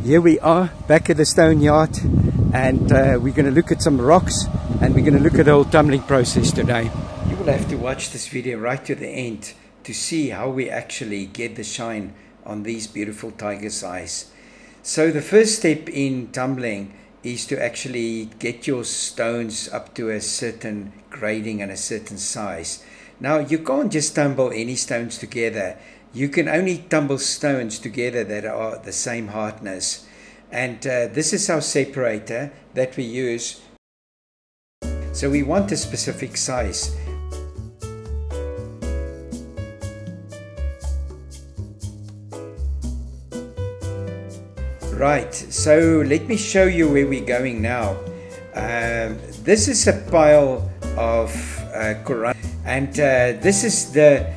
Here we are back at the stone yard, and we're going to look at some rocks, and we're going to look at the whole tumbling process today. You will have to watch this video right to the end to see how we actually get the shine on these beautiful tiger's eyes. So the first step in tumbling is to actually get your stones up to a certain grading and a certain size. Now you can't just tumble any stones together. You can only tumble stones together that are the same hardness. And this is our separator that we use. So we want a specific size. Right, so let me show you where we're going now. This is a pile of Quran, and this is the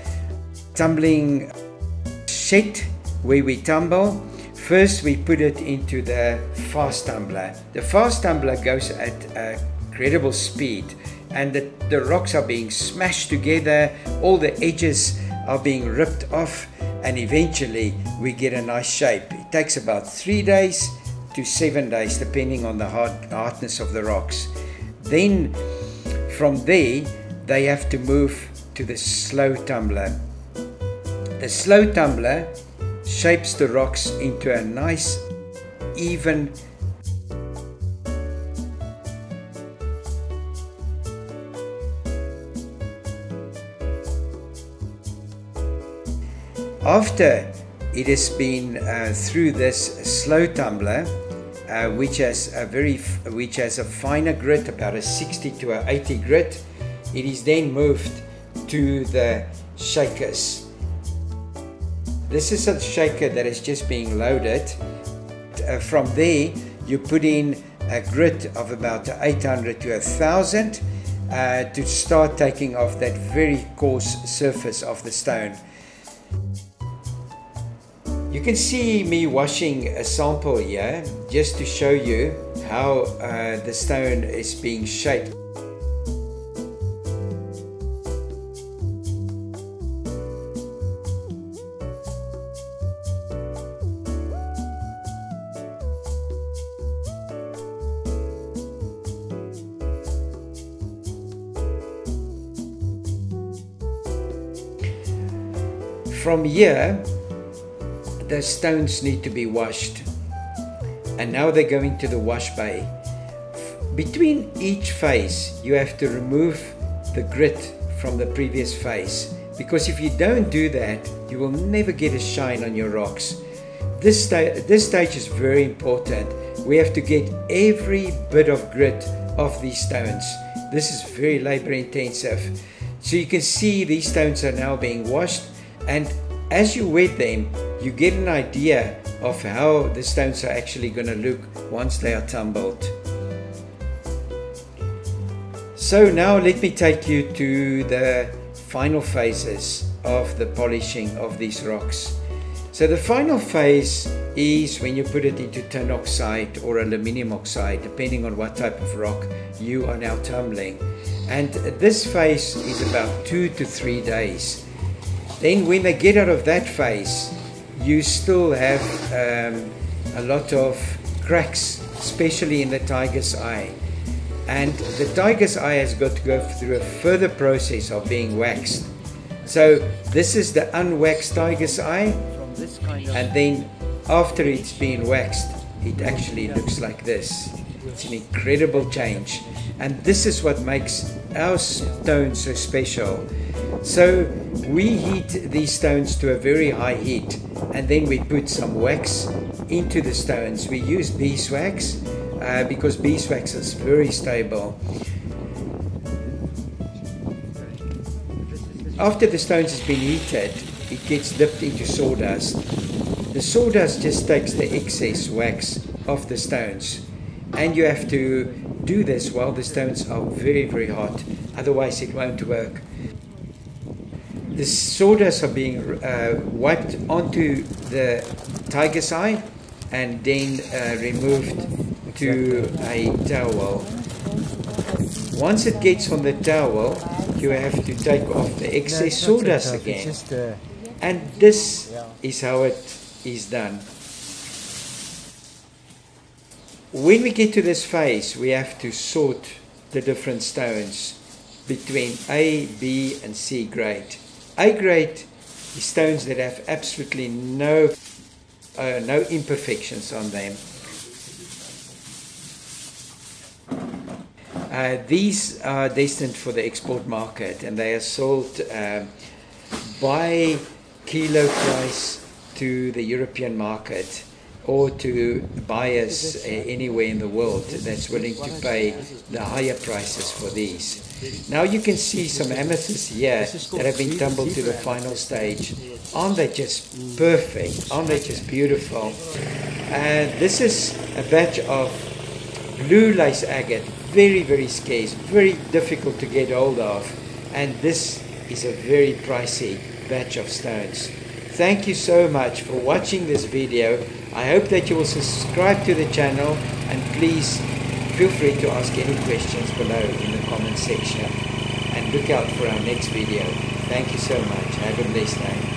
tumbling shed where we tumble. First we put it into the fast tumbler. The fast tumbler goes at a incredible speed, and the rocks are being smashed together, all the edges are being ripped off, and eventually we get a nice shape. It takes about 3 days to 7 days depending on the hardness of the rocks. Then from there they have to move to the slow tumbler. The slow tumbler shapes the rocks into a nice, even after it has been through this slow tumbler, which has a finer grit, about a 60 to a 80 grit, it is then moved to the shakers. This is a shaker that is just being loaded. From there you put in a grit of about 800 to 1000 to start taking off that very coarse surface of the stone. You can see me washing a sample here just to show you how the stone is being shaped. From here, the stones need to be washed, and now they're going to the wash bay. Between each phase you have to remove the grit from the previous phase, because if you don't do that you will never get a shine on your rocks. This stage is very important. We have to get every bit of grit off these stones. This is very labor intensive. So you can see these stones are now being washed, and as you wet them you get an idea of how the stones are actually going to look once they are tumbled. So now let me take you to the final phases of the polishing of these rocks. So the final phase is when you put it into tin oxide or aluminium oxide, depending on what type of rock you are now tumbling. And this phase is about 2 to 3 days. Then when they get out of that phase, you still have a lot of cracks, especially in the tiger's eye. And the tiger's eye has got to go through a further process of being waxed. So this is the unwaxed tiger's eye, and then after it's been waxed, it actually looks like this. It's an incredible change, and this is what makes our stone so special. So we heat these stones to a very high heat, and then we put some wax into the stones. We use beeswax because beeswax is very stable. After the stones has been heated, it gets dipped into sawdust. The sawdust just takes the excess wax off the stones, and you have to do this while the stones are very, very hot, otherwise it won't work. The sawdust are being wiped onto the tiger's eye and then removed to a towel. Once it gets on the towel, you have to take off the excess sawdust again. And this is how it is done. When we get to this phase, we have to sort the different stones between A, B, and C grade. A grade is stones that have absolutely no imperfections on them. These are destined for the export market, and they are sold by kilo price to the European market, or to buyers anywhere in the world that's willing to pay the higher prices for these. Now you can see some amethysts here that have been tumbled to the final stage. Aren't they just perfect? Aren't they just beautiful? And this is a batch of blue lace agate, very, very scarce, very difficult to get hold of. And this is a very pricey batch of stones. Thank you so much for watching this video. I hope that you will subscribe to the channel, and please feel free to ask any questions below in the comment section, and look out for our next video. Thank you so much. Have a blessed day.